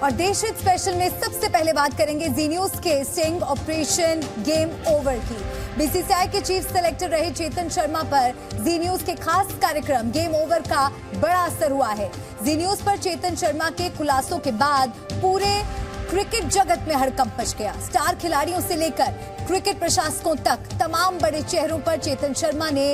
और देश हित स्पेशल में सबसे पहले बात करेंगे जी न्यूज के स्टिंग ऑपरेशन गेम ओवर की। बीसीसीआई के चीफ सेलेक्टर रहे चेतन शर्मा पर जी न्यूज के खास कार्यक्रम गेम ओवर का बड़ा असर हुआ है। जी न्यूज पर चेतन शर्मा के खुलासों के बाद पूरे क्रिकेट जगत में हड़कंप मच गया। स्टार खिलाड़ियों से लेकर क्रिकेट प्रशासकों तक तमाम बड़े चेहरों पर चेतन शर्मा ने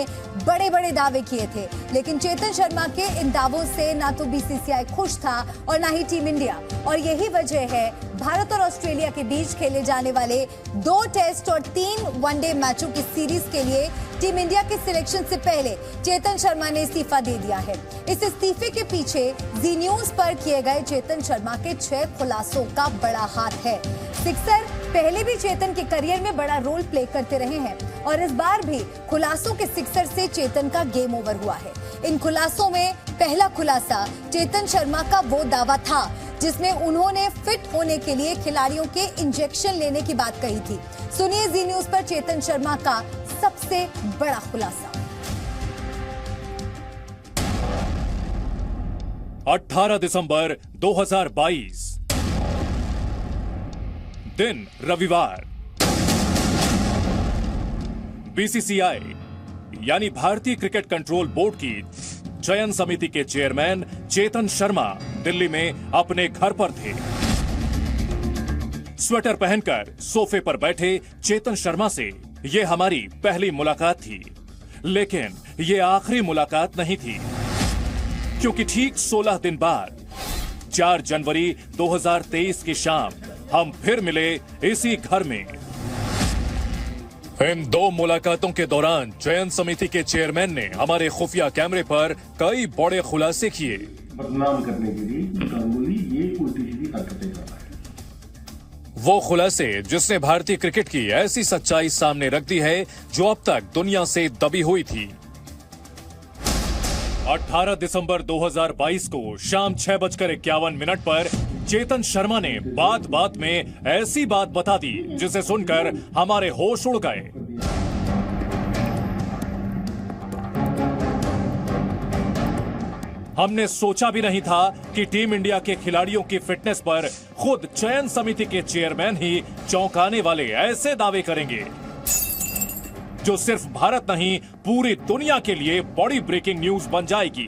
बड़े बड़े दावे किए थे, लेकिन चेतन शर्मा के इन दावों से ना तो बीसीसीआई खुश था और ना ही टीम इंडिया। और यही वजह है भारत और ऑस्ट्रेलिया के बीच खेले जाने वाले 2 टेस्ट और 3 वनडे मैचों की सीरीज के लिए टीम इंडिया के सिलेक्शन से पहले चेतन शर्मा ने इस्तीफा दे दिया है। इस इस्तीफे के पीछे जी न्यूज पर किए गए चेतन शर्मा के 6 खुलासों का बड़ा हाथ है। सिक्सर पहले भी चेतन के करियर में बड़ा रोल प्ले करते रहे हैं और इस बार भी खुलासों के सिक्सर से चेतन का गेम ओवर हुआ है। इन खुलासों में पहला खुलासा चेतन शर्मा का वो दावा था जिसमें उन्होंने फिट होने के लिए खिलाड़ियों के इंजेक्शन लेने की बात कही थी। सुनिए जी न्यूज पर चेतन शर्मा का सबसे बड़ा खुलासा। 18 दिसंबर 2022 दिन रविवार। बीसीसीआई यानी भारतीय क्रिकेट कंट्रोल बोर्ड की चयन समिति के चेयरमैन चेतन शर्मा दिल्ली में अपने घर पर थे। स्वेटर पहनकर सोफे पर बैठे चेतन शर्मा से ये हमारी पहली मुलाकात थी, लेकिन ये आखिरी मुलाकात नहीं थी, क्योंकि ठीक 16 दिन बाद 4 जनवरी 2023 की शाम हम फिर मिले इसी घर में। इन 2 मुलाकातों के दौरान चयन समिति के चेयरमैन ने हमारे खुफिया कैमरे पर कई बड़े खुलासे किए। बदनाम करने के लिए गांगुली ये उल्टी सीधी हरकतें कर रहा है। वो खुलासे जिसने भारतीय क्रिकेट की ऐसी सच्चाई सामने रख दी है जो अब तक दुनिया से दबी हुई थी। 18 दिसंबर 2022 को शाम 6:51 पर चेतन शर्मा ने बात बात में ऐसी बात बता दी जिसे सुनकर हमारे होश उड़ गए। हमने सोचा भी नहीं था कि टीम इंडिया के खिलाड़ियों की फिटनेस पर खुद चयन समिति के चेयरमैन ही चौंकाने वाले ऐसे दावे करेंगे जो सिर्फ भारत नहीं पूरी दुनिया के लिए बड़ी ब्रेकिंग न्यूज बन जाएगी।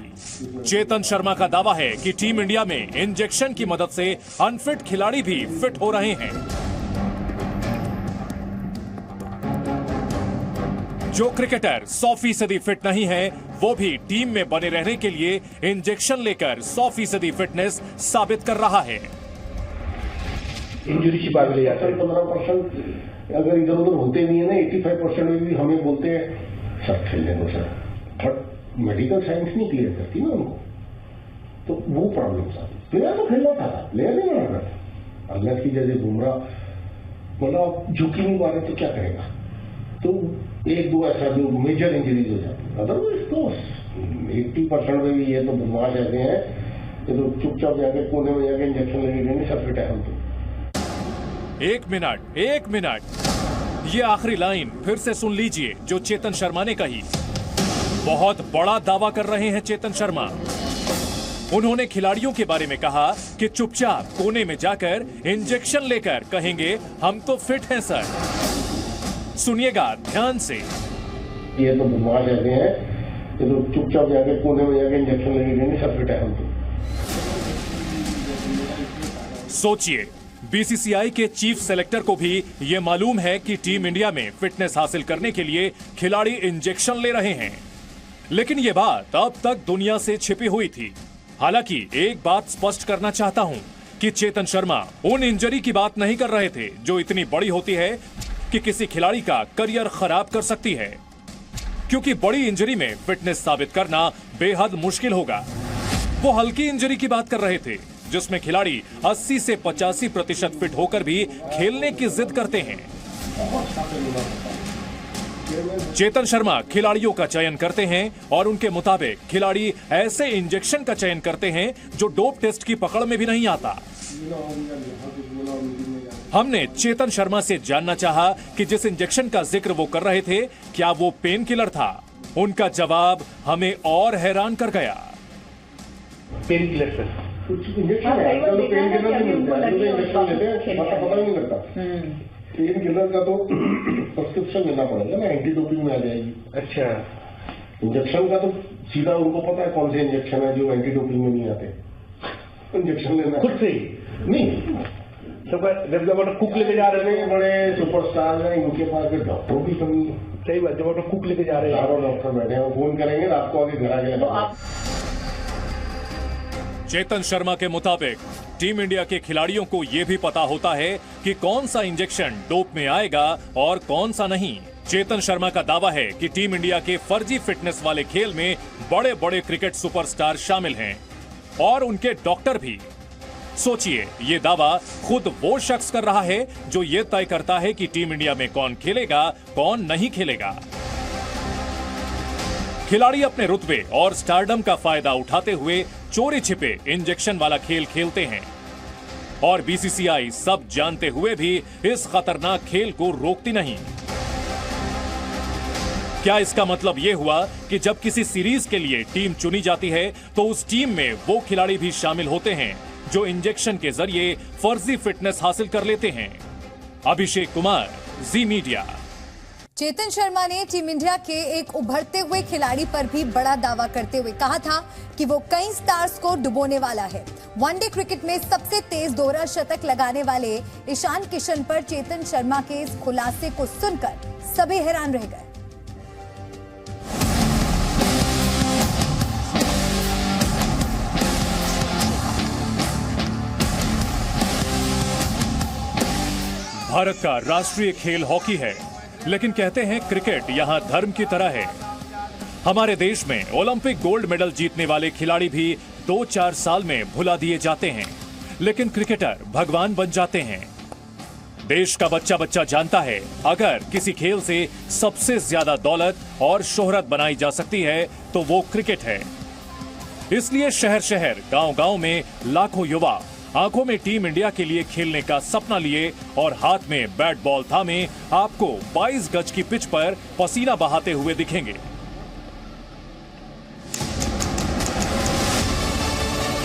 चेतन शर्मा का दावा है कि टीम इंडिया में इंजेक्शन की मदद से अनफिट खिलाड़ी भी फिट हो रहे हैं। जो क्रिकेटर 100% फिट नहीं है वो भी टीम में बने रहने के लिए इंजेक्शन लेकर 100% फिटनेस साबित कर रहा है। इंजरी छिपा के ले जाते हैं। 15% अगर इधर उधर होते नहीं है ना, 85% में भी हमें बोलते हैं सर खेलने दो सर। थर्ड मेडिकल साइंस नहीं क्लियर करती ना उनको, तो वो प्रॉब्लम था। प्लेयर तो खेलना था, प्लेयर नहीं बना था। अल्लाह की जैसे बुमराह मतलब झुकी नहीं पा रहे तो क्या करेगा, तो 1-2 ऐसा जो मेजर इंजरीज हो जाती है। अदरवाइज तो 80% में भी ये तो बदमाश ऐसे हैं कि तो चुपचाप जाके कोने में जाके इंजेक्शन लेने सब फिट है हम तो। एक मिनट ये आखिरी लाइन फिर से सुन लीजिए जो चेतन शर्मा ने कही। बहुत बड़ा दावा कर रहे हैं चेतन शर्मा। उन्होंने खिलाड़ियों के बारे में कहा कि चुपचाप कोने में जाकर इंजेक्शन लेकर कहेंगे हम तो फिट हैं सर। सुनिएगा ध्यान से। ये तो बदमाश ऐसे हैं कि तो चुपचाप जाके कोने में जाके इंजेक्शन लेने सब फिट है हम तो। सोचिए, बीसीसीआई के चीफ सेलेक्टर को भी ये मालूम है कि टीम इंडिया में फिटनेस हासिल करने के लिए खिलाड़ी इंजेक्शन ले रहे हैं, लेकिन ये बात अब तक दुनिया से छिपी हुई थी। हालांकि एक बात स्पष्ट करना चाहता हूं कि चेतन शर्मा उन इंजरी की बात नहीं कर रहे थे जो इतनी बड़ी होती है कि किसी खिलाड़ी का करियर खराब कर सकती है, क्योंकि बड़ी इंजरी में फिटनेस साबित करना बेहद मुश्किल होगा। वो हल्की इंजरी की बात कर रहे थे जिसमें खिलाड़ी 80 से 85% फिट होकर भी खेलने की जिद करते हैं। चेतन शर्मा खिलाड़ियों का चयन करते हैं और उनके मुताबिक खिलाड़ी ऐसे इंजेक्शन का चयन करते हैं जो डोप टेस्ट की पकड़ में भी नहीं आता। हमने चेतन शर्मा से जानना चाहा कि जिस इंजेक्शन का जिक्र वो कर रहे थे क्या वो पेन किलर था। उनका जवाब हमें और हैरान कर गया। पेन किलर सर, कुछ इंजेक्शन है, पेन किलर नहीं मिलता लगी इंजेक्शन लेते हैं, पता ही नहीं लगता। पेन किलर का तो प्रिस्क्रिप्शन लेना पड़ेगा ना, एंटी डोपिंग में आ जाएगी। अच्छा, इंजेक्शन का तो सीधा उनको पता है कौन से इंजेक्शन है जो एंटी डोपिंग में नहीं आते। इंजेक्शन लेना खुद से नहीं, जब कुक लेके जा रहे हैं, बड़े सुपरस्टार हैं, इनके पास डॉक्टरों की कमी है। सही बात, जब कुक लेके जा रहे हैं, चारों डॉक्टर बैठे हैं, फोन करेंगे रात को आगे घर आ गया। चेतन शर्मा के मुताबिक टीम इंडिया के खिलाड़ियों को यह भी पता होता है कि कौन सा इंजेक्शन डोप में आएगा और कौन सा नहीं। चेतन शर्मा का दावा है कि टीम इंडिया के फर्जी फिटनेस वाले खेल में बड़े बड़े क्रिकेट सुपरस्टार शामिल हैं और उनके डॉक्टर भी। सोचिए, ये दावा खुद वो शख्स कर रहा है जो ये तय करता है कि टीम इंडिया में कौन खेलेगा, कौन नहीं खेलेगा। खिलाड़ी अपने रुतबे और स्टारडम का फायदा उठाते हुए चोरी छिपे इंजेक्शन वाला खेल खेलते हैं और बीसीसीआई सब जानते हुए भी इस खतरनाक खेल को रोकती नहीं। क्या इसका मतलब यह हुआ कि जब किसी सीरीज के लिए टीम चुनी जाती है तो उस टीम में वो खिलाड़ी भी शामिल होते हैं जो इंजेक्शन के जरिए फर्जी फिटनेस हासिल कर लेते हैं? अभिषेक कुमार, जी मीडिया। चेतन शर्मा ने टीम इंडिया के एक उभरते हुए खिलाड़ी पर भी बड़ा दावा करते हुए कहा था कि वो कई स्टार्स को डुबोने वाला है। वनडे क्रिकेट में सबसे तेज दोहरा शतक लगाने वाले ईशान किशन पर चेतन शर्मा के इस खुलासे को सुनकर सभी हैरान रह गए। भारत का राष्ट्रीय खेल हॉकी है, लेकिन कहते हैं क्रिकेट यहां धर्म की तरह है। हमारे देश में ओलंपिक गोल्ड मेडल जीतने वाले खिलाड़ी भी 2-4 साल में भुला दिए जाते हैं, लेकिन क्रिकेटर भगवान बन जाते हैं। देश का बच्चा बच्चा जानता है, अगर किसी खेल से सबसे ज्यादा दौलत और शोहरत बनाई जा सकती है तो वो क्रिकेट है। इसलिए शहर शहर, गांव गांव में लाखों युवा आंखों में टीम इंडिया के लिए खेलने का सपना लिए और हाथ में बैट बॉल थामे आपको 22 गज की पिच पर पसीना बहाते हुए दिखेंगे।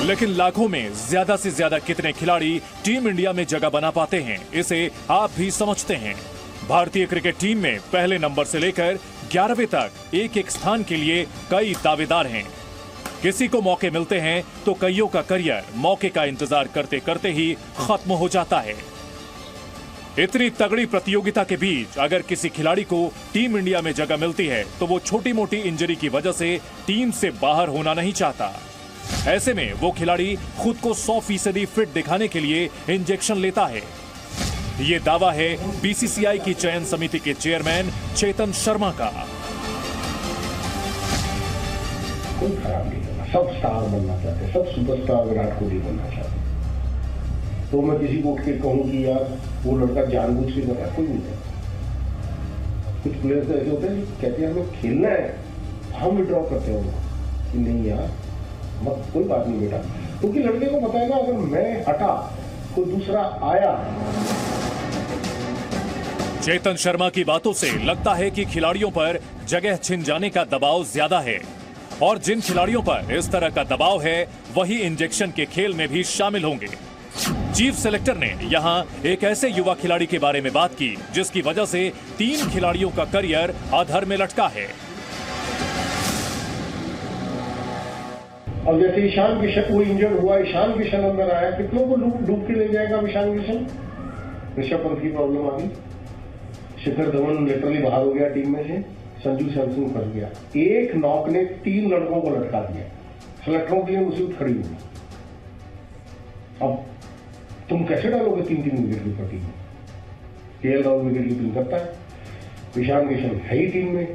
लेकिन लाखों में ज्यादा से ज्यादा कितने खिलाड़ी टीम इंडिया में जगह बना पाते हैं, इसे आप भी समझते हैं। भारतीय क्रिकेट टीम में पहले नंबर से लेकर 11वें तक एक एक स्थान के लिए कई दावेदार हैं। किसी को मौके मिलते हैं तो कईयों का करियर मौके का इंतजार करते करते ही खत्म हो जाता है। इतनी तगड़ी प्रतियोगिता के बीच अगर किसी खिलाड़ी को टीम इंडिया में जगह मिलती है तो वो छोटी मोटी इंजरी की वजह से टीम से बाहर होना नहीं चाहता। ऐसे में वो खिलाड़ी खुद को 100% फिट दिखाने के लिए इंजेक्शन लेता है। ये दावा है बीसीसीआई की चयन समिति के चेयरमैन चेतन शर्मा का। कोई खराब नहीं करना, सब स्टार बनना चाहते, सब सुपरस्टार विराट कोहली बनना चाहते। तो मैं किसी को उठ के कहूं कि यार वो लड़का जानबूझ के कर रहा है, कोई नहीं करता। कुछ प्लेयर्स ऐसे होते हैं कहते हैं हमें खेलना है, हम विड्रॉ करते हैं उनको कि नहीं यार मत, कोई बात नहीं बेटा, क्योंकि लड़के को पता है ना अगर मैं हटा कोई दूसरा आया। चेतन शर्मा की बातों से लगता है कि खिलाड़ियों पर जगह छिन जाने का दबाव ज्यादा है और जिन खिलाड़ियों पर इस तरह का दबाव है वही इंजेक्शन के खेल में भी शामिल होंगे। चीफ सेलेक्टर ने यहां एक ऐसे युवा खिलाड़ी के बारे में बात की जिसकी वजह से 3 खिलाड़ियों का करियर अधर में लटका है। अब जैसे ईशान किशन, वो इंजर्ड हुआ, ईशान किशन अंदर आया, कितनों को डूब के ले जाएगा ईशान किशन? ऋषभ पंत की प्रॉब्लम आ गई, शिखर धवन लिटरली बाहर हो गया टीम में से, संजू सैमसन फंस गया। एक नॉक ने 3 लड़कों को लटका दिया, सेलेक्टरों के लिए मुसीबत खड़ी हुई। अब तुम कैसे डालोगे 3-3 विकेट कीपर टीम में? केएल राहुल विकेट कीपिंग करता है, ईशान किशन है ही टीम में,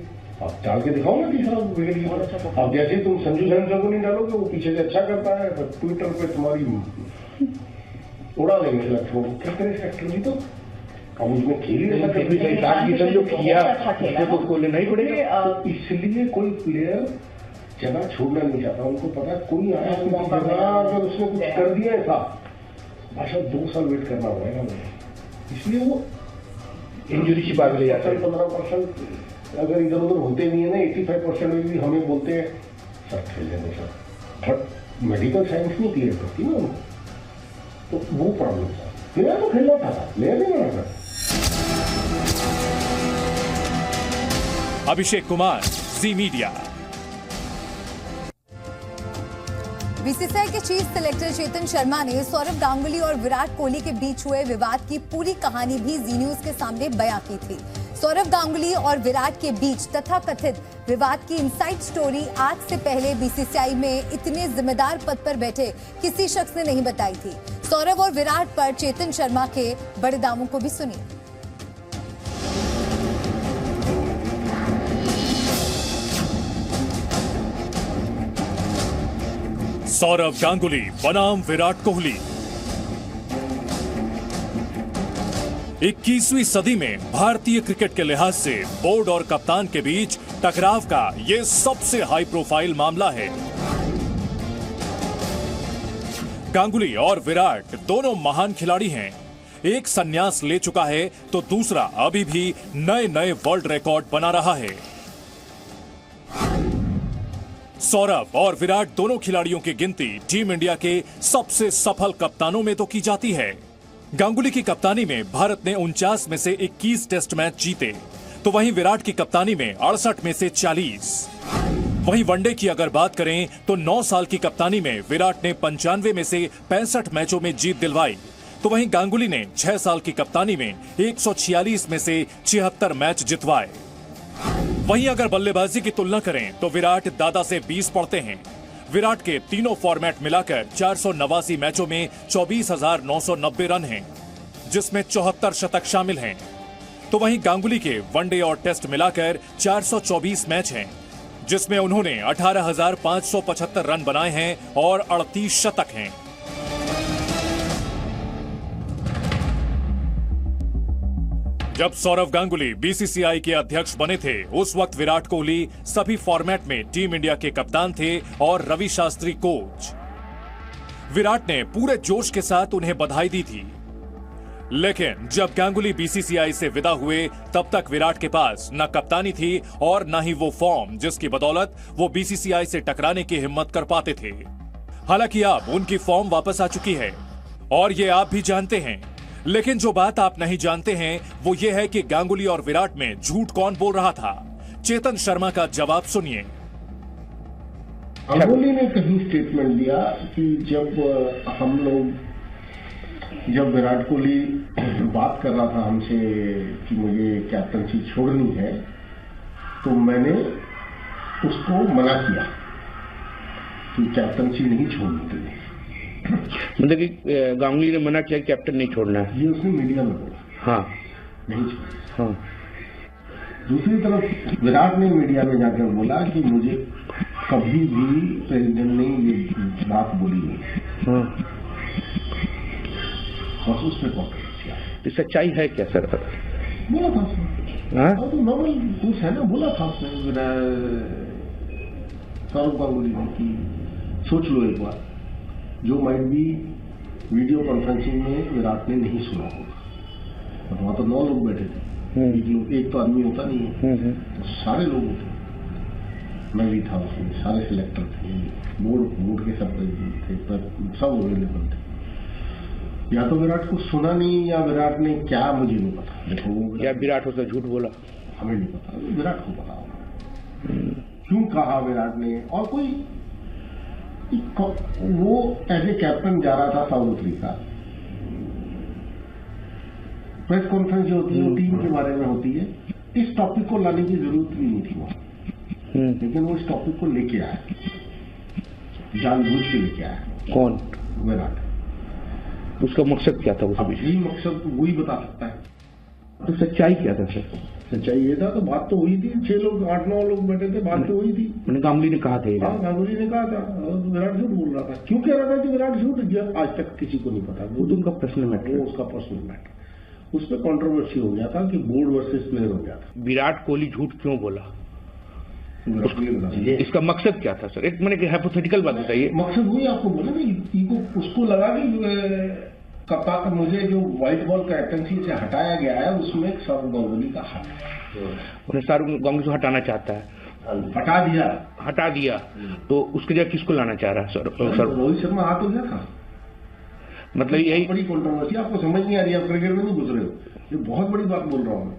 अब डाल के दिखाओ ना तीसरा विकेट कीपर। अब जैसे तुम संजू सैमसन को नहीं डालोगे, वो पीछे से अच्छा करता है, तो ट्विटर पे तुम्हारी उड़ा देंगे सेलेक्टरों को। क्या करें सेलेक्टर भी तो, अब उसमें खेल ही जो किया तो उसको लेना ही पड़ेगा। तो इसलिए कोई प्लेयर जगह छोड़ना नहीं चाहता, उनको पता कोई आया अगर उसने कुछ कर दिया था भाषा 2 साल वेट करना पड़ेगा मुझे, इसलिए वो इंजरी छिपा के ले जाता है। 15% अगर इधर उधर होते नहीं है ना, 85% में भी हमें बोलते हैं सर खेल लेंगे सर, बट मेडिकल साइंस नहीं क्लियर करती ना उनको। तो वो प्रॉब्लम था। प्लेयर तो खेलना था, प्लेयर नहीं बना था। अभिषेक कुमार, जी मीडिया। बीसीसीआई के चीफ सेलेक्टर चेतन शर्मा ने सौरव गांगुली और विराट कोहली के बीच हुए विवाद की पूरी कहानी भी जी न्यूज के सामने बयां की थी। सौरव गांगुली और विराट के बीच तथाकथित विवाद की इनसाइड स्टोरी आज से पहले बीसीसीआई में इतने जिम्मेदार पद पर बैठे किसी शख्स ने नहीं बताई थी। सौरव और विराट पर चेतन शर्मा के बड़े दावों को भी सुनिए। सौरव गांगुली बनाम विराट कोहली। 21वीं सदी में भारतीय क्रिकेट के लिहाज से बोर्ड और कप्तान के बीच टकराव का यह सबसे हाई प्रोफाइल मामला है। गांगुली और विराट दोनों महान खिलाड़ी हैं। एक संन्यास ले चुका है तो दूसरा अभी भी नए नए वर्ल्ड रिकॉर्ड बना रहा है। सौरव और विराट दोनों खिलाड़ियों की गिनती टीम इंडिया के सबसे सफल कप्तानों में तो की जाती है। गांगुली की कप्तानी में भारत ने 49 में से 21 टेस्ट मैच जीते, तो वहीं विराट की कप्तानी में 68 में से 40। वहीं वनडे की अगर बात करें तो 9 साल की कप्तानी में विराट ने 95 में से 65 मैचों में जीत दिलवाई, तो वहीं गांगुली ने 6 साल की कप्तानी में 146 में से 76 मैच जितवाए। वहीं अगर बल्लेबाजी की तुलना करें तो विराट दादा से 20 पड़ते हैं। विराट के तीनों फॉर्मेट मिलाकर 489 मैचों में 24,990 रन हैं, जिसमें 74 शतक शामिल हैं। तो वहीं गांगुली के वनडे और टेस्ट मिलाकर 424 मैच हैं, जिसमें उन्होंने 18,575 रन बनाए हैं और 38 शतक हैं। जब सौरव गांगुली बीसीसीआई के अध्यक्ष बने थे, उस वक्त विराट कोहली सभी फॉर्मेट में टीम इंडिया के कप्तान थे और रवि शास्त्री कोच। विराट ने पूरे जोश के साथ उन्हें बधाई दी थी, लेकिन जब गांगुली बीसीसीआई से विदा हुए तब तक विराट के पास न कप्तानी थी और न ही वो फॉर्म जिसकी बदौलत वो बीसीसीआई से टकराने की हिम्मत कर पाते थे। हालांकि अब उनकी फॉर्म वापस आ चुकी है और ये आप भी जानते हैं, लेकिन जो बात आप नहीं जानते हैं वो ये है कि गांगुली और विराट में झूठ कौन बोल रहा था। चेतन शर्मा का जवाब सुनिए। गांगुली ने कहीं स्टेटमेंट दिया कि जब विराट कोहली बात कर रहा था हमसे कि मुझे कैप्टनसी छोड़नी है, तो मैंने उसको मना किया कि कैप्टनसी नहीं छोड़नी तुझे। मतलब कि गांगुली ने मना किया कैप्टन नहीं छोड़ना है, ये उसने मीडिया में बोला। हाँ, नहीं छोड़ना। हाँ। दूसरी तरफ विराट ने मीडिया में जाकर बोला कि मुझे कभी भी प्रेसिडेंट ने ये बात बोली नहीं। हाँ। और उस पर कॉन्फ्रेंस किया। तो सच्चाई है क्या सर? बोला था उसने। हाँ? तो नॉर्मल कुछ है ना, बोला था उसने सौरव गांगुली ने कि सोच लो एक बार, जो माइट भी वीडियो कॉन्फ्रेंसिंग में विराट ने नहीं सुना होगा। वहां तो 9 लोग बैठे थे, एक तो आदमी होता नहीं है, तो सारे लोग होते। मैं भी था उसमें, सारे सिलेक्टर थे, बोर्ड के सब थे, सब अवेलेबल थे। या तो विराट को सुना नहीं या विराट ने क्या, मुझे नहीं पता। देखो या विराट उसने झूठ बोला, हमें नहीं पता, विराट को पता होगा क्यों कहा विराट ने। और कोई वो एज ए कैप्टन जा रहा था साउथ अफ्रीका, प्रेस कॉन्फ्रेंस जो होती है वो टीम के बारे में होती है। इस टॉपिक को लाने की जरूरत भी नहीं थी वहां, लेकिन वो इस टॉपिक को लेके आया, जानबूझ के लेके आया। कौन? विराट। उसका मकसद क्या था? यही मकसद वही बता सकता है। तो सच्चाई क्या था सर? सच्चाई ये था, तो बात तो हुई थी, 6 लोग 8-9 लोग बैठे थे, बात तो हुई थी। गांगुली ने कहा था। हाँ, गांगुली ने कहा था, विराट झूठ बोल रहा था। क्यों कह रहा था कि विराट झूठ? आज तक किसी को नहीं पता। वो तो उनका पर्सनल मैटर, वो उसका पर्सनल मैटर। उस पर कंट्रोवर्सी हो गया था कि बोर्ड वर्सेस प्लेयर हो गया था। विराट कोहली झूठ क्यों बोला? इसका मकसद क्या था सर? एक मैंने हाइपोथेटिकल बात बताइए। मकसद वही आपको बोला ना, उसको लगा कि कप्तान मुझे जो व्हाइट बॉल कैप्टनसी से हटाया गया है उसमें सौरव गांगुली का हाथ है। उन्हें सौरव गांगुली को हटाना चाहता है। हटा दिया तो उसकी जगह किसको लाना चाह रहा है? सर रोहित शर्मा हाथ हो गया था। मतलब यही बड़ी कंट्रोवर्सी आपको समझ नहीं आ रही, आप क्रिकेट में नहीं घुस रहे हो, ये बहुत बड़ी बात बोल रहा हूँ मैं।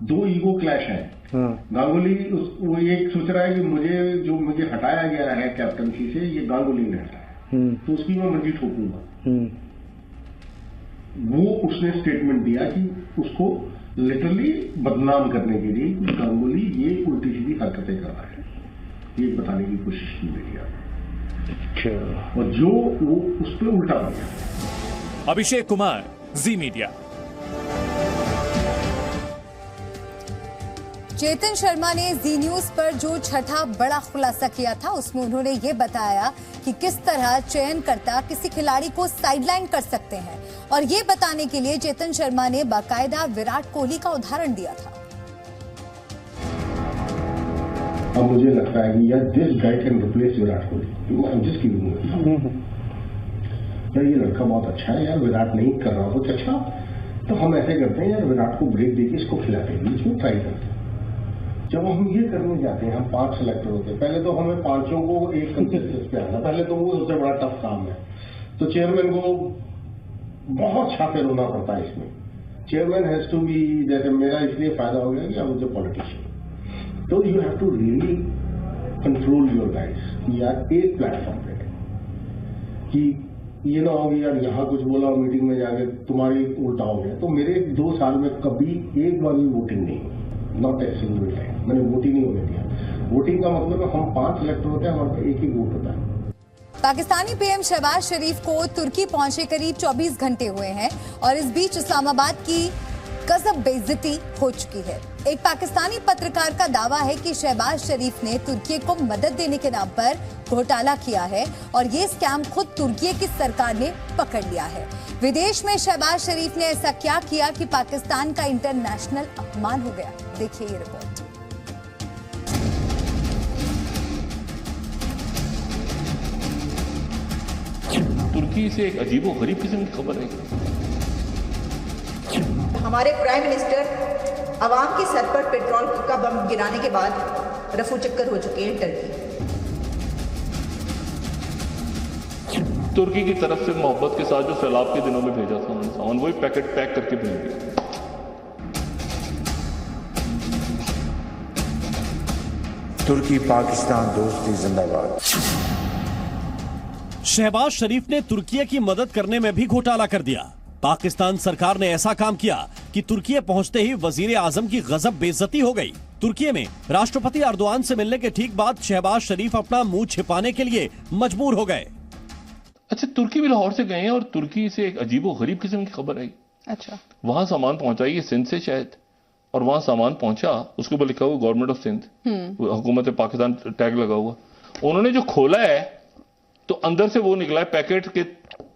दो ईगो क्लैश है। गांगुली वो एक सोच रहा है कि मुझे हटाया गया है कैप्टनसी से, ये गांगुली ने हटाया, तो उसकी मैं मर्जी ठोकूंगा। वो उसने स्टेटमेंट दिया कि उसको लिटरली बदनाम करने के लिए गांगुली ये उल्टी सीधी हरकतें कर रहा है, ये बताने की कोशिश की मेरी आप, और जो वो उस पर उल्टा हो गया। अभिषेक कुमार, जी मीडिया। चेतन शर्मा ने जी न्यूज पर जो छठा बड़ा खुलासा किया था, उसमें उन्होंने ये बताया कि किस तरह चयनकर्ता किसी खिलाड़ी को साइडलाइन कर सकते हैं, और ये बताने के लिए चेतन शर्मा ने बाकायदा विराट कोहली का उदाहरण दिया था। अब मुझे लगता है कि यार this guy can replace Virat Kohli, I am just giving यार, ये लड़का बहुत अच्छा है यार, विराट नहीं कर रहा कुछ अच्छा, तो हम ऐसे करते हैं यार, विराट को ब्रेक देके इसको खिलाते हैं, बीच में ट्राई करते हैं। जब हम ये करने जाते हैं, हम 5 सेलेक्टर होते हैं, पहले तो हमें 5 को एक कंसेंसस पे आना, पहले तो वो सबसे बड़ा टफ काम है। तो चेयरमैन को बहुत छापे रोना पड़ता है इसमें। चेयरमैन हैज टू बी, जैसे मेरा इसलिए फायदा हो गया कि आई वाज अ पॉलिटिशियन, तो you have to really control your guides यार, एक प्लेटफॉर्म पे कि ये ना हो यार यहाँ कुछ बोला मीटिंग में जाके तुम्हारी उल्टा हो गया। तो मेरे 2 साल में कभी एक बार भी वोटिंग नहीं हुई, नॉट ए सिंगल टाइम मैंने वोट ही नहीं होने दिया। वोटिंग का मतलब है हम 5 सेलेक्टर होते हैं, हमारे पास एक ही वोट होता है। पाकिस्तानी पीएम शहबाज शरीफ को तुर्की पहुंचे करीब 24 घंटे हुए हैं, और इस बीच इस्लामाबाद की गजब बेइज्जती हो चुकी है। एक पाकिस्तानी पत्रकार का दावा है कि शहबाज शरीफ ने तुर्की को मदद देने के नाम पर घोटाला किया है, और ये स्कैम खुद तुर्की की सरकार ने पकड़ लिया है। विदेश में शहबाज शरीफ ने ऐसा क्या किया कि पाकिस्तान का इंटरनेशनल अपमान हो गया? देखिए ये रिपोर्ट। तुर्की से एक अजीबो-गरीब किस्म की खबर है। हमारे प्राइम मिनिस्टर आवाम के सर पर पेट्रोल का बम गिराने के बाद रफू चक्कर हो चुके हैं टर्की। तुर्की की तरफ से मोहब्बत के साथ जो सैलाब के दिनों में भेजा था उन्होंने सामान, वही पैकेट पैक करके भेज दिया। तुर्की पाकिस्तान दोस्ती जिंदाबाद। शहबाज शरीफ ने तुर्की की मदद करने में भी घोटाला कर दिया। पाकिस्तान सरकार ने ऐसा काम किया कि तुर्की पहुंचते ही वजीर आजम की गजब बेइज्जती हो गई। तुर्की में राष्ट्रपति अर्दोआन से मिलने के ठीक बाद शहबाज शरीफ अपना मुंह छिपाने के लिए मजबूर हो गए। अच्छा, तुर्की भी लाहौर से गए हैं और तुर्की से एक अजीबो-गरीब किस्म की खबर आई। अच्छा, वहां सामान पहुंचाइए सिंध से शायद, और वहां सामान पहुंचा, उसके ऊपर लिखा हुआ गवर्नमेंट ऑफ सिंध, हुकूमत पाकिस्तान टैग लगा हुआ। उन्होंने जो खोला है तो अंदर से वो निकला है पैकेट के,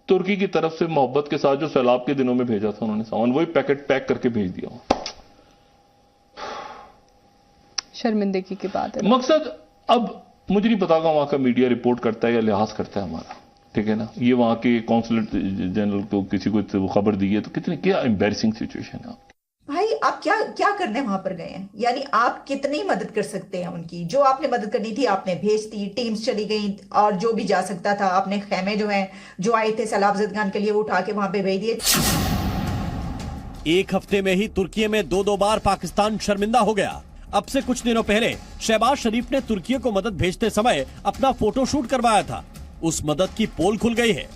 तुर्की की तरफ से मोहब्बत के साथ जो सैलाब के दिनों में भेजा था उन्होंने सामान, वही पैकेट पैक करके भेज दिया। शर्मिंदगी की बात है। मकसद, अब मुझे नहीं पता वहां का मीडिया रिपोर्ट करता है या लिहाज करता है हमारा, ठीक है ना। ये वहां के कॉन्सुलेट जनरल को किसी को खबर दी है, तो कितनी क्या एम्बैरेसिंग सिचुएशन है। भाई आप क्या करने वहां पर गए हैं? यानी आप कितनी मदद कर सकते हैं उनकी? जो आपने मदद करनी थी आपने भेज दी, टीम्स चली गई, और जो भी जा सकता था आपने खेमे जो हैं जो आए थे सैलाब ज़दगान के लिए वो उठा के वहां पे भेज दिए। एक हफ्ते में ही तुर्की में 2 बार पाकिस्तान शर्मिंदा हो गया। अब से कुछ दिनों पहले शहबाज शरीफ ने तुर्की को मदद भेजते समय अपना फोटोशूट करवाया था। उस मदद की पोल खुल गई है।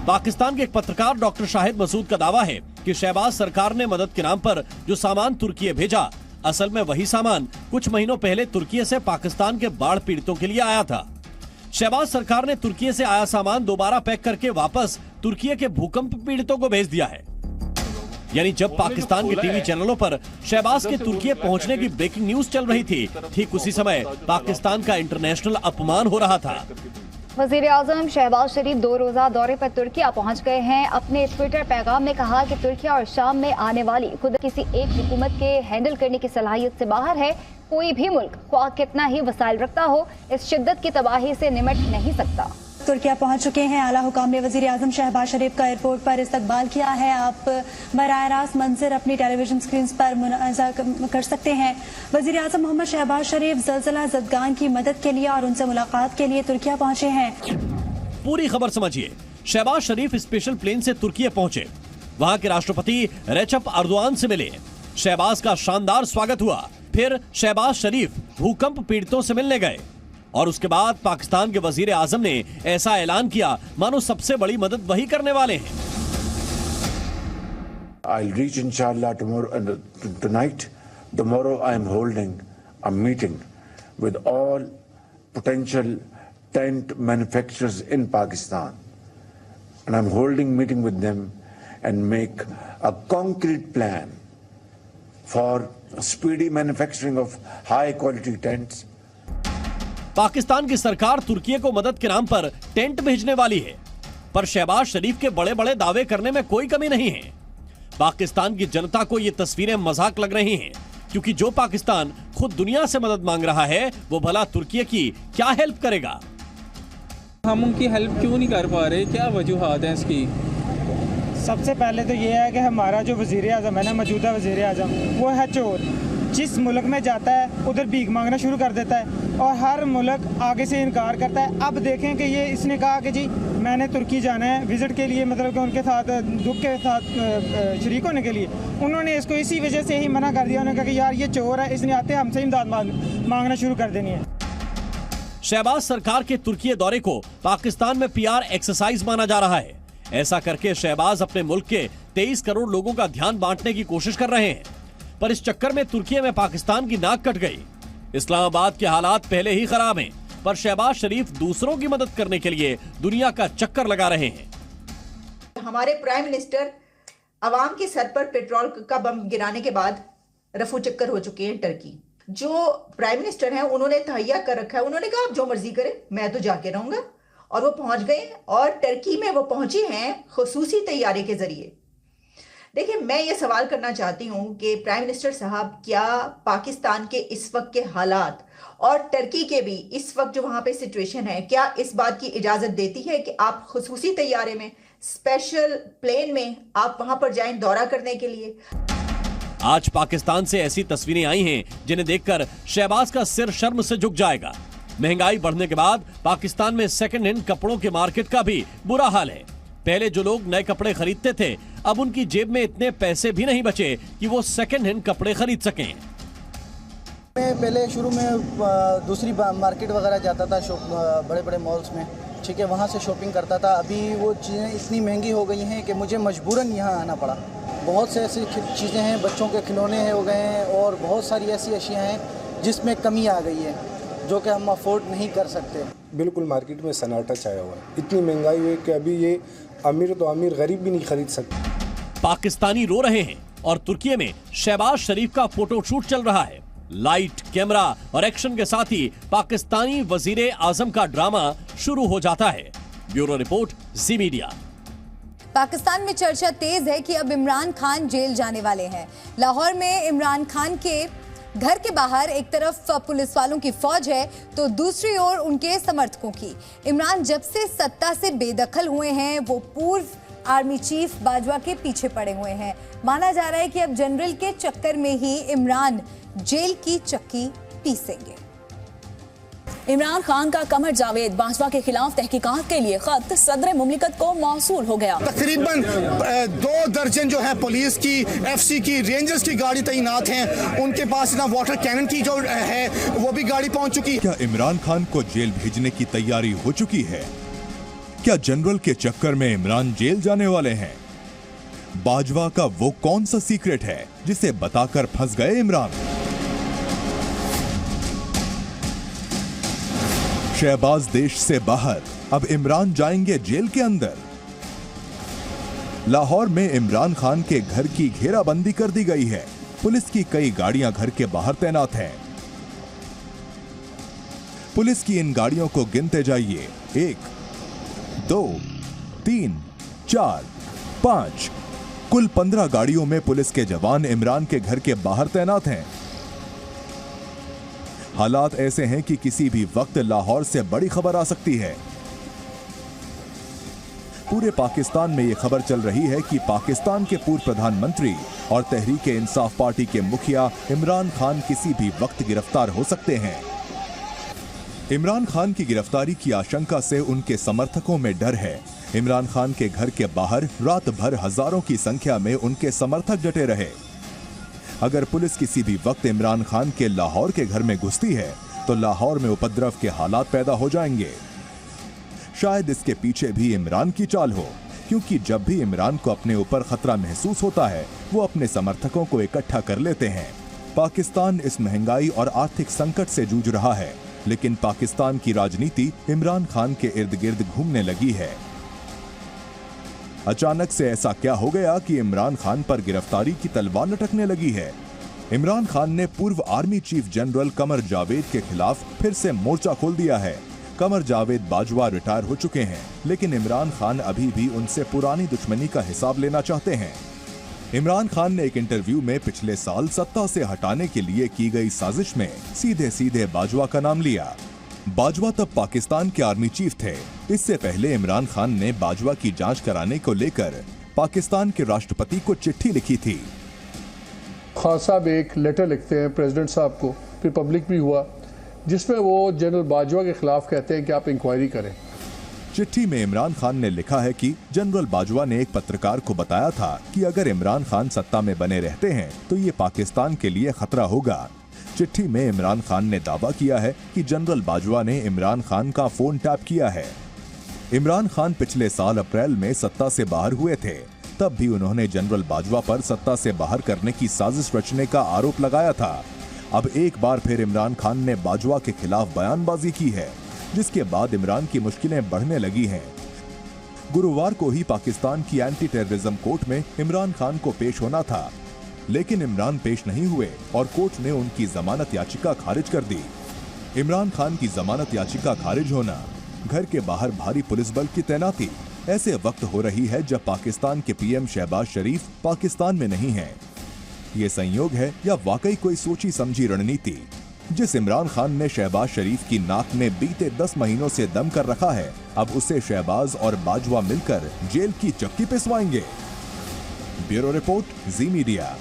पाकिस्तान के एक पत्रकार डॉक्टर शाहिद मसूद का दावा है कि शहबाज सरकार ने मदद के नाम पर जो सामान तुर्की भेजा, असल में वही सामान कुछ महीनों पहले तुर्की से पाकिस्तान के बाढ़ पीड़ितों के लिए आया था। शहबाज सरकार ने तुर्की से आया सामान दोबारा पैक करके वापस तुर्की के भूकंप पीड़ितों को भेज दिया है। यानी जब पाकिस्तान के टीवी चैनलों पर शहबाज के तुर्की पहुंचने की ब्रेकिंग न्यूज चल रही थी, ठीक उसी समय पाकिस्तान का इंटरनेशनल अपमान हो रहा था। वजीर आजम शहबाज शरीफ 2 रोजा दौरे पर तुर्की पहुंच गए हैं। अपने ट्विटर पैगाम में कहा कि तुर्की और शाम में आने वाली खुद किसी एक हुकूमत के हैंडल करने की सलाहियत से बाहर है। कोई भी मुल्क ख्वाह कितना ही वसाइल रखता हो, इस शिद्दत की तबाही से निमट नहीं सकता। तुर्की पहुंच चुके हैं। आला हुकाम ने वजीर आजम शहबाज शरीफ का एयरपोर्ट पर इस्तकबाल किया है। आप बराह रास्त मंजर अपनी टेलीविजन स्क्रीन पर मुलाजा कर सकते हैं। वजीर आजम मोहम्मद शहबाज शरीफ ज़लज़ला ज़दगान की मदद के लिए और उनसे मुलाकात के लिए तुर्की पहुंचे हैं। पूरी खबर समझिए। शहबाज शरीफ स्पेशल प्लेन से तुर्की पहुंचे। वहां के राष्ट्रपति रेचप अर्दोआन से मिले। शहबाज का शानदार स्वागत हुआ। फिर शहबाज शरीफ भूकंप पीड़ितों से मिलने गए और उसके बाद पाकिस्तान के वजीर आजम ने ऐसा ऐलान किया मानो सबसे बड़ी मदद वही करने वाले हैं। I'll reach inshallah tonight. Tomorrow I am holding a meeting with all potential tent manufacturers in Pakistan, and I'm holding meeting with them and make a concrete plan for speedy manufacturing of high quality tents. Pakistan की सरकार तुर्की को मदद के नाम पर tent भेजने वाली है, पर शहबाज शरीफ के बड़े बड़े दावे करने में कोई कमी नहीं है। पाकिस्तान की जनता को ये तस्वीरें मजाक लग रही हैं, क्योंकि जो पाकिस्तान खुद दुनिया से मदद मांग रहा है वो भला तुर्की की क्या हेल्प करेगा। हम उनकी हेल्प क्यों नहीं कर पा रहे, क्या वजूहात हैं इसकी? सबसे पहले तो ये है कि हमारा जो वजीर आज़म है ना, मौजूदा वजीर आज़म, वो है चोर। जिस मुल्क में जाता है उधर भीख मांगना शुरू कर देता है और हर मुल्क आगे से इनकार करता है। अब देखें कि ये इसने कहा कि जी मैंने तुर्की जाना है विजिट के लिए, मतलब कि उनके साथ दुख के साथ शरीक होने के लिए। उन्होंने इसको इसी वजह से ही मना कर दिया। उन्होंने कहा कि यार ये चोर है, इसने आते हमसे इमदाद मांगना शुरू कर देनी है। शहबाज सरकार के तुर्की दौरे को पाकिस्तान में PR एक्सरसाइज माना जा रहा है। ऐसा करके शहबाज अपने मुल्क के 23 करोड़ लोगों का ध्यान बांटने की कोशिश कर रहे हैं, पर इस चक्कर में तुर्की में पाकिस्तान की नाक कट गई। इस्लामाबाद के हालात पहले ही खराब हैं, पर शहबाज शरीफ दूसरों की मदद करने के लिए दुनिया का चक्कर लगा रहे हैं। हमारे प्राइम मिनिस्टर अवाम के सर पर पेट्रोल का बम गिराने के बाद रफू चक्कर हो चुके हैं टर्की। जो प्राइम मिनिस्टर हैं उन्होंने तहैया कर रखा है, उन्होंने कहा आप जो मर्जी करें, मैं तो जाके रहूंगा। और वो पहुंच गए और टर्की में वो पहुंचे हैं खुसूसी तैयारी के जरिए। देखिए, मैं ये सवाल करना चाहती हूं कि प्राइम मिनिस्टर साहब, क्या पाकिस्तान के इस वक्त के हालात और टर्की के भी इस वक्त जो वहां पे सिचुएशन है, क्या इस बात की इजाजत देती है कि आप खुसूसी तैयारे में, स्पेशल प्लेन में आप वहां पर जाएं दौरा करने के लिए? आज पाकिस्तान से ऐसी तस्वीरें आई हैं जिन्हें देखकर शहबाज का सिर शर्म से झुक जाएगा। महंगाई बढ़ने के बाद पाकिस्तान में सेकंड हैंड कपड़ों के मार्केट का भी बुरा हाल है। पहले जो लोग नए कपड़े खरीदते थे, अब उनकी जेब में इतने पैसे भी नहीं बचे कि वो सेकंड हैंड कपड़े खरीद सकें। मैं पहले शुरू में दूसरी मार्केट वगैरह जाता था, बड़े बड़े मॉल्स में, ठीक है, वहाँ से शॉपिंग करता था। अभी वो चीज़ें इतनी महंगी हो गई हैं कि मुझे मजबूरन यहाँ आना पड़ा। बहुत से ऐसी चीज़ें हैं, बच्चों के खिलौने हो गए हैं और बहुत सारी ऐसी अशिया हैं जिसमें कमी आ गई है जो कि हम अफोर्ड नहीं कर सकते। बिल्कुल मार्केट में सन्नाटा छाया हुआ है। इतनी महंगाई हुई कि अभी ये अमीर तो अमीर, गरीब भी नहीं खरीद सकते। पाकिस्तानी रो रहे हैं और तुर्की में शहबाज शरीफ का फोटोशूट चल रहा है। लाइट, कैमरा और एक्शन के साथ ही पाकिस्तानी वजीर आजम का ड्रामा शुरू हो जाता है। ब्यूरो रिपोर्ट, जी मीडिया। पाकिस्तान में चर्चा तेज है कि अब इमरान खान जेल जाने वाले हैं। लाहौर में इमरान खान के घर के बाहर एक तरफ पुलिस वालों की फौज है तो दूसरी ओर उनके समर्थकों की। इमरान जब से सत्ता से बेदखल हुए हैं वो पूर्व आर्मी चीफ बाजवा के पीछे पड़े हुए हैं। माना जा रहा है कि अब जनरल के चक्कर में ही इमरान जेल की चक्की पीसेंगे। इमरान खान का कमर जावेद बाजवा के खिलाफ तहकीकात के लिए खत सदर मुमलिकत को मौसूल हो गया। तकरीबन 2 दर्जन जो है पुलिस की, FC की, रेंजर्स की गाड़ी तैनात हैं। उनके पास ना वाटर कैनन की जो है वो भी गाड़ी पहुंच चुकी है। क्या इमरान खान को जेल भेजने की तैयारी हो चुकी है? क्या जनरल के चक्कर में इमरान जेल जाने वाले हैं? बाजवा का वो कौन सा सीक्रेट है जिसे बताकर फंस गए इमरान? शहबाज देश से बाहर, अब इमरान जाएंगे जेल के अंदर। लाहौर में इमरान खान के घर की घेराबंदी कर दी गई है। पुलिस की कई गाड़ियां घर के बाहर तैनात हैं। पुलिस की इन गाड़ियों को गिनते जाइए, 1, 2, 3, 4, 5, कुल 15 गाड़ियों में पुलिस के जवान इमरान के घर के बाहर तैनात हैं। हालात ऐसे हैं कि किसी भी वक्त लाहौर से बड़ी खबर आ सकती है। पूरे पाकिस्तान में यह खबर चल रही है कि पाकिस्तान के पूर्व प्रधानमंत्री और तहरीक-ए-इंसाफ पार्टी के मुखिया इमरान खान किसी भी वक्त गिरफ्तार हो सकते हैं। इमरान खान की गिरफ्तारी की आशंका से उनके समर्थकों में डर है इमरान खान के घर के बाहर रात भर हजारों की संख्या में उनके समर्थक डटे रहे। अगर पुलिस किसी भी वक्त इमरान खान के लाहौर के घर में घुसती है तो लाहौर में उपद्रव के हालात पैदा हो जाएंगे। शायद इसके पीछे भी इमरान की चाल हो, क्योंकि जब भी इमरान को अपने ऊपर खतरा महसूस होता है वो अपने समर्थकों को इकट्ठा कर लेते हैं। पाकिस्तान इस महंगाई और आर्थिक संकट से जूझ रहा है, लेकिन पाकिस्तान की राजनीति इमरान खान के इर्द गिर्द घूमने लगी है। अचानक से ऐसा क्या हो गया कि इमरान खान पर गिरफ्तारी की तलवार लटकने लगी है? इमरान खान ने पूर्व army chief general Qamar Javed के खिलाफ फिर से मोर्चा खोल दिया है। कमर जावेद बाजवा रिटायर हो चुके हैं, लेकिन इमरान खान अभी भी उनसे पुरानी दुश्मनी का हिसाब लेना चाहते हैं। इमरान खान ने एक इंटरव्यू में पिछले साल सत्ता से हटाने के लिए की गई साजिश में सीधे सीधे बाजवा का नाम लिया। बाजवा तब पाकिस्तान के आर्मी चीफ थे। इससे पहले इमरान खान ने बाजवा की जांच कराने को लेकर पाकिस्तान के राष्ट्रपति को चिट्ठी लिखी थी। खान साहब एक लेटर लिखते हैं प्रेसिडेंट साहब को, फिर पब्लिक भी हुआ, जिसमें वो जनरल बाजवा के खिलाफ कहते हैं कि आप इंक्वायरी करें। चिट्ठी में इमरान खान ने लिखा है कि जनरल बाजवा ने एक पत्रकार को बताया था कि अगर इमरान खान सत्ता में बने रहते हैं तो ये पाकिस्तान के लिए खतरा होगा। चिट्ठी में इमरान खान ने दावा किया है कि जनरल बाजवा ने इमरान खान का फोन टैप किया है। इमरान खान पिछले साल अप्रैल में सत्ता से बाहर हुए थे, तब भी उन्होंने जनरल बाजवा पर सत्ता से बाहर करने की साजिश रचने का आरोप लगाया था। अब एक बार फिर इमरान खान ने बाजवा के खिलाफ बयानबाजी की है, जिसके बाद इमरान की मुश्किलें बढ़ने लगी हैं। गुरुवार को ही पाकिस्तान की एंटी टेररिज्म कोर्ट में इमरान खान को पेश होना था, लेकिन इमरान पेश नहीं हुए और कोर्ट ने उनकी जमानत याचिका खारिज कर दी। इमरान खान की जमानत याचिका खारिज होना, घर के बाहर भारी पुलिस बल की तैनाती ऐसे वक्त हो रही है जब पाकिस्तान के पीएम शहबाज शरीफ पाकिस्तान में नहीं है। ये संयोग है या वाकई कोई सोची समझी रणनीति? जिस इमरान खान ने शहबाज शरीफ की नाक में बीते 10 महीनों से दम कर रखा है, अब उसे शहबाज और बाजवा मिलकर जेल की चक्की पिसवाएंगे। ब्यूरो रिपोर्ट, जी मीडिया।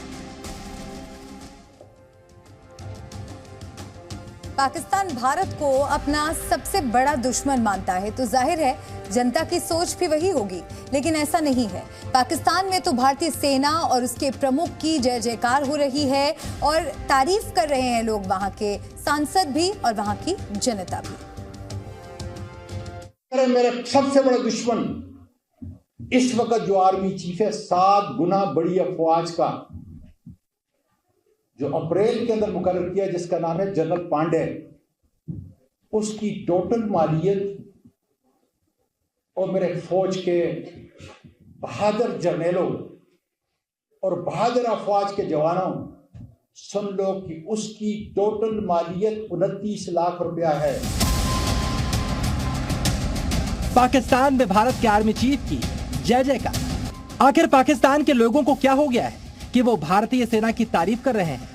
पाकिस्तान भारत को अपना सबसे बड़ा दुश्मन मानता है, तो जाहिर है जनता की सोच भी वही होगी, लेकिन ऐसा नहीं है। पाकिस्तान में तो भारतीय सेना और उसके प्रमुख की जय जयकार हो रही है और तारीफ कर रहे हैं लोग, वहां के सांसद भी और वहां की जनता भी। मेरा सबसे बड़ा दुश्मन इस वक्त जो आर्मी चीफ है, 7 गुना बड़ी अफवाज का जो अप्रैल के अंदर मुकर्रर किया, जिसका नाम है जनरल पांडे, उसकी टोटल मालियत और मेरे फौज के बहादुर जर्नलों और बहादुर अफवाज के जवानों, सुन लो कि उसकी टोटल मालियत 29 लाख रुपया है। पाकिस्तान में भारत के आर्मी चीफ की जय जयकार। आखिर पाकिस्तान के लोगों को क्या हो गया है कि वो भारतीय सेना की तारीफ कर रहे हैं?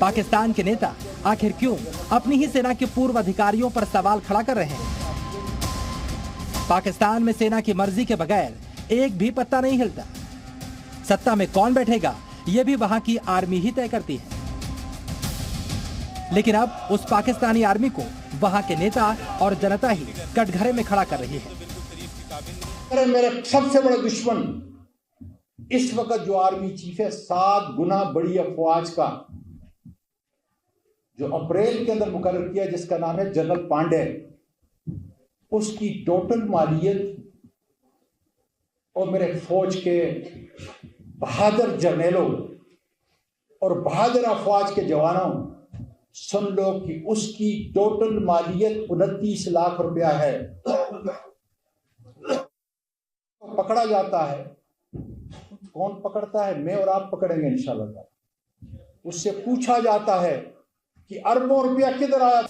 पाकिस्तान के नेता आखिर क्यों अपनी ही सेना के पूर्व अधिकारियों पर सवाल खड़ा कर रहे हैं? पाकिस्तान में सेना की मर्जी के बगैर एक भी पत्ता नहीं हिलता। सत्ता में कौन बैठेगा ये भी वहां की आर्मी ही तय करती है। लेकिन अब उस पाकिस्तानी आर्मी को वहां के नेता और जनता ही कटघरे में खड़ा कर रही है। मेरा सबसे बड़ा दुश्मन इस वक्त जो आर्मी चीफ है, 7 गुना बड़ी अफवाज का जो अप्रैल के अंदर मुकर्रर किया, जिसका नाम है जनरल पांडे, उसकी टोटल मालियत और मेरे फौज के बहादुर जर्नलों और बहादुर अफवाज के जवानों, सुन लो कि उसकी टोटल मालियत 29 लाख रुपया है। पकड़ा जाता है, कौन पकड़ता है? मैं और आप पकड़ेंगे इंशाल्लाह। उससे पूछा जाता है कि अरबों रुपया किधर आया?